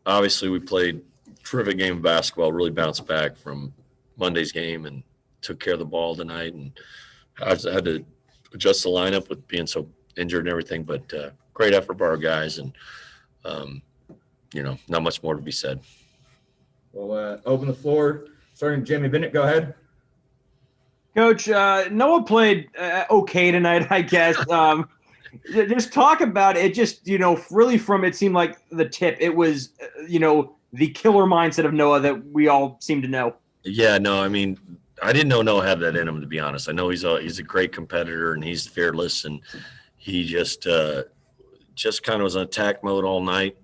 obviously we played a terrific game of basketball, really bounced back from Monday's game and took care of the ball tonight. And I had to adjust the lineup with being so injured and everything, but great effort by our guys. And, not much more to be said. We'll open the floor. Starting Jamie Bennett, go ahead. Coach, Noah played okay tonight, I guess. Just talk about it. Just, really from it seemed like the tip, it was, the killer mindset of Noah that we all seem to know. Yeah, no, I mean, I didn't know Noah had that in him, to be honest. I know he's a great competitor and he's fearless, and he just kind of was in attack mode all night.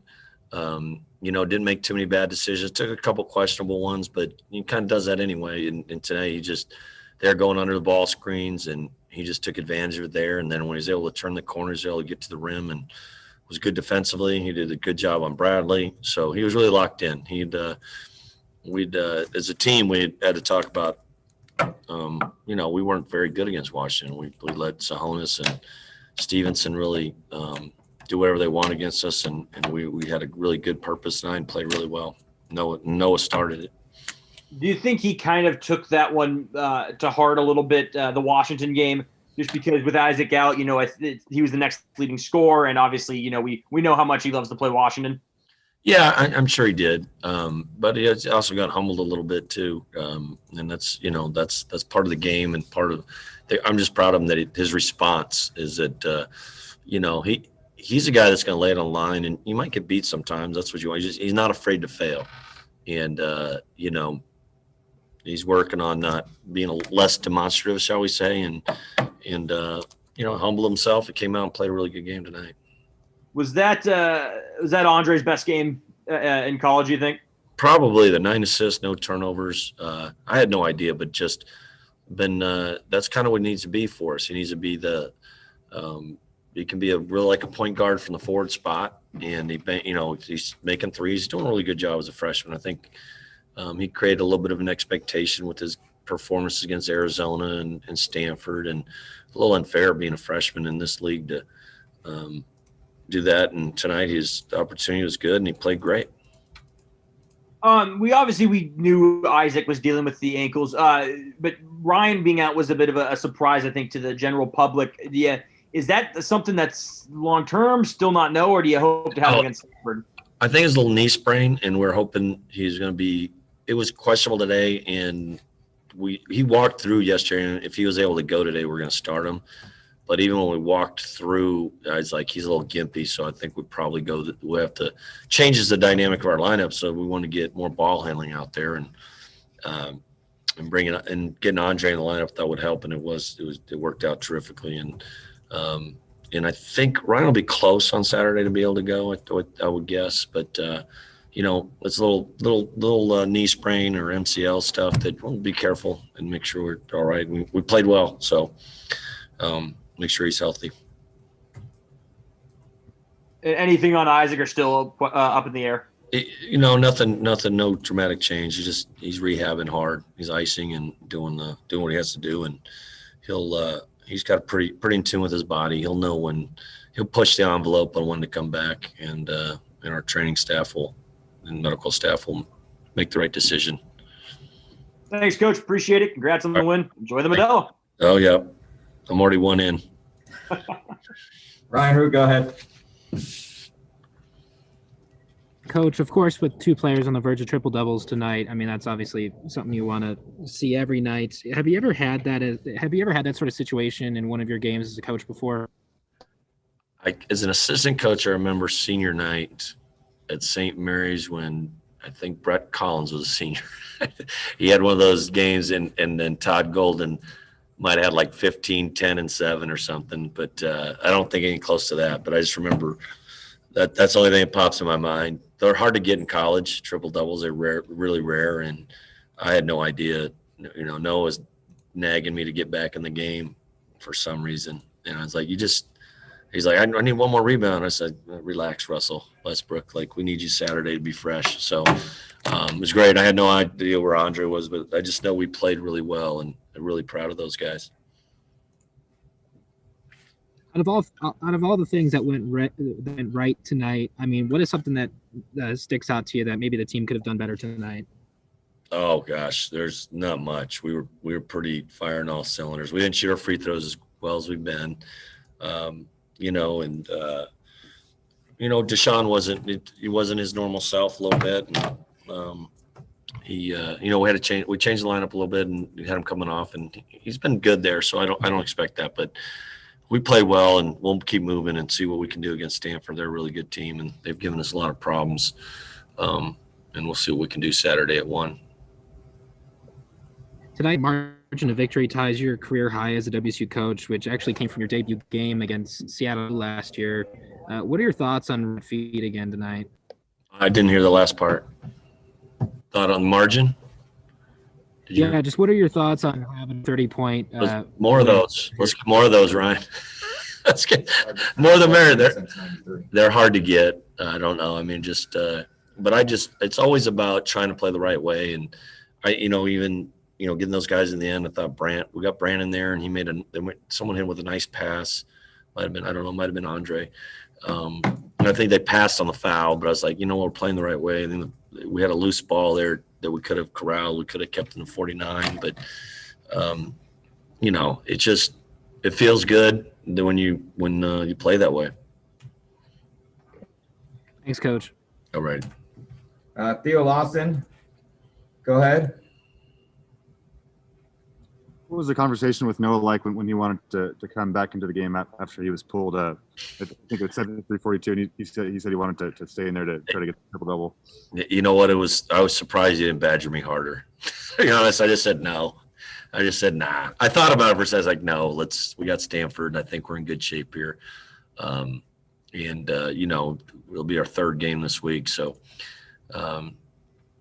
Didn't make too many bad decisions. Took a couple questionable ones, but he kind of does that anyway. And today they're going under the ball screens, and he just took advantage of it there. And then when he was able to turn the corners, able to get to the rim, and was good defensively. He did a good job on Bradley, so he was really locked in. As a team, we had to talk about. We weren't very good against Washington. We let Sahonis and Stevenson really do whatever they want against us, and we had a really good purpose tonight and played really well. Noah started it. Do you think he kind of took that one to heart a little bit, the Washington game, just because with Isaac out, he was the next leading scorer, and obviously, we know how much he loves to play Washington. Yeah, I'm sure he did, but he also got humbled a little bit too, and that's part of the game and part of. I'm just proud of him that his response is that he's a guy that's going to lay it on the line, and you might get beat sometimes. That's what you want. He's not afraid to fail, and he's working on not being less demonstrative, shall we say, and humble himself. He came out and played a really good game tonight. Was that Andre's best game in college, you think? Probably. The 9 assists, no turnovers. I had no idea, but just been that's kind of what it needs to be for us. He needs to be he can be like a point guard from the forward spot, and he's making threes. He's doing a really good job as a freshman. I think he created a little bit of an expectation with his performances against Arizona and Stanford, and a little unfair being a freshman in this league to do that. And tonight his opportunity was good, and he played great. We knew Isaac was dealing with the ankles, but Ryan being out was a bit of a surprise, I think, to the general public. Yeah, is that something that's long term? Still not know, or do you hope to have him against Stanford? I think it's a little knee sprain, and we're hoping he's going to be. It was questionable today, and he walked through yesterday. And if he was able to go today, we're going to start him. But even when we walked through, I was like, he's a little gimpy, so I think we'd probably we have to changes the dynamic of our lineup. So we want to get more ball handling out there and bringing and getting Andre in the lineup. That would help, and it worked out terrifically. And I think Ryan will be close on Saturday to be able to go. I would guess, but it's a little knee sprain or MCL stuff that we'll be careful and make sure we're all right. We played well, so. Make sure he's healthy. Anything on Isaac are still up in the air? Nothing, no dramatic change. He's rehabbing hard. He's icing and doing what he has to do, and he's got pretty in tune with his body. He'll know when he'll push the envelope on when to come back, and our training staff and medical staff will make the right decision. Thanks, Coach. Appreciate it. Congrats on the win. Enjoy the Modelo. Oh yeah. I'm already one in. Ryan Root, go ahead. Coach, of course, with two players on the verge of triple doubles tonight, I mean, that's obviously something you want to see every night. Have you ever had that sort of situation in one of your games as a coach before? As an assistant coach, I remember senior night at St. Mary's when I think Brett Collins was a senior. He had one of those games, and then Todd Golden might have had like 15, 10, and 7 or something, but I don't think anything close to that. But I just remember that's the only thing that pops in my mind. They're hard to get in college. Triple doubles are rare, really rare, and I had no idea. Noah was nagging me to get back in the game for some reason, and I was like, he's like, I need one more rebound. I said, relax, Russell Westbrook. Like, we need you Saturday to be fresh. So it was great. I had no idea where Andre was, but I just know we played really well, and I'm really proud of those guys. out of all the things that went right tonight, I mean, what is something that sticks out to you that maybe the team could have done better tonight? Oh gosh, there's not much. We were pretty firing all cylinders. We didn't shoot our free throws as well as we've been, you know, and you know, Deshaun he wasn't his normal self a little bit. And, you know, we changed the lineup a little bit and we had him coming off, and he's been good there. So I don't expect that, but we play well and we'll keep moving and see what we can do against Stanford. They're a really good team and they've given us a lot of problems. And we'll see what we can do Saturday at 1. Tonight, margin of victory ties your career high as a WSU coach, which actually came from your debut game against Seattle last year. What are your thoughts on red feet again tonight? I didn't hear the last part. Thought on margin? Just what are your thoughts on having 30-point? More of those. Let's get more of those, Ryan. Let's get more of the merrier. They're hard to get. I don't know. I mean, it's always about trying to play the right way. And getting those guys in the end. I thought we got Brant in there, and he made someone hit with a nice pass. Might have been Andre. And I think they passed on the foul, but I was like, we're playing the right way. And then we had a loose ball there that we could have corralled. We could have kept in the 49, but it feels good when you play that way. Thanks, Coach. All right. Theo Lawson, go ahead. What was the conversation with Noah like when he wanted to come back into the game after he was pulled? I think it was 73-42, and he said he wanted to stay in there to try to get the triple-double. You know what? I was surprised you didn't badger me harder. To be honest, I just said no. I just said nah. I thought about it for a second. I was like, no, we got Stanford, and I think we're in good shape here. It'll be our third game this week, so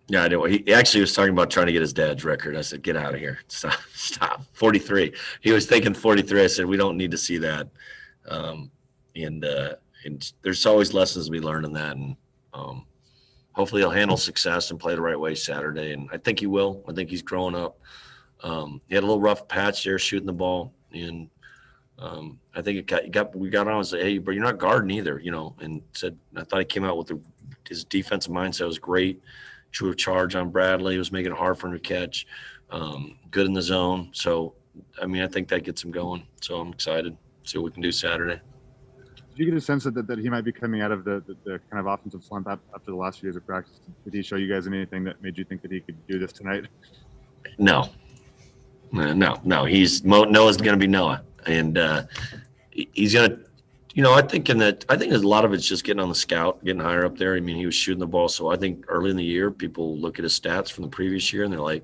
yeah, I know. He actually was talking about trying to get his dad's record. I said, get out of here. Stop. 43. He was thinking 43. I said, we don't need to see that. And there's always lessons to be learned in that. And hopefully he'll handle success and play the right way Saturday. And I think he will. I think he's growing up. He had a little rough patch there shooting the ball. And I think we got on and said, hey, but you're not guarding either, and said, I thought he came out with his defensive mindset was great. Drew a charge on Bradley. He was making it hard for him to catch. Good in the zone. So, I think that gets him going. So I'm excited. See what we can do Saturday. Did you get a sense that he might be coming out of the kind of offensive slump after the last few days of practice? Did he show you guys anything that made you think that he could do this tonight? No. Noah's going to be Noah. And he's going to, I think a lot of it's just getting on the scout, getting higher up there. He was shooting the ball. So I think early in the year, people look at his stats from the previous year and they're like,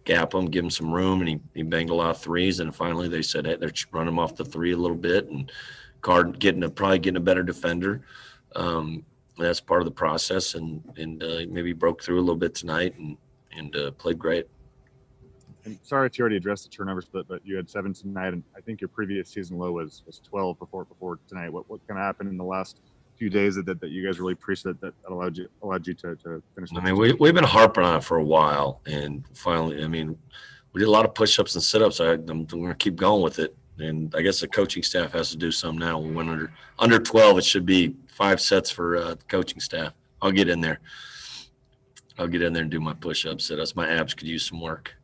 gap him, give him some room. And he banged a lot of threes. And finally they said, hey, they're running him off the three a little bit and probably getting a better defender. That's part of the process. And maybe broke through a little bit tonight and played great. And sorry if you already addressed the turnovers, but you had 7 tonight, and I think your previous season low was 12 before tonight. What kind of happened in the last few days that you guys really appreciate that allowed you to finish? We've been harping on it for a while, and finally, we did a lot of push-ups and sit-ups. I'm going to keep going with it, and I guess the coaching staff has to do some now. We went under 12. It should be 5 sets for the coaching staff. I'll get in there and do my push-ups, sit-ups. My abs could use some work.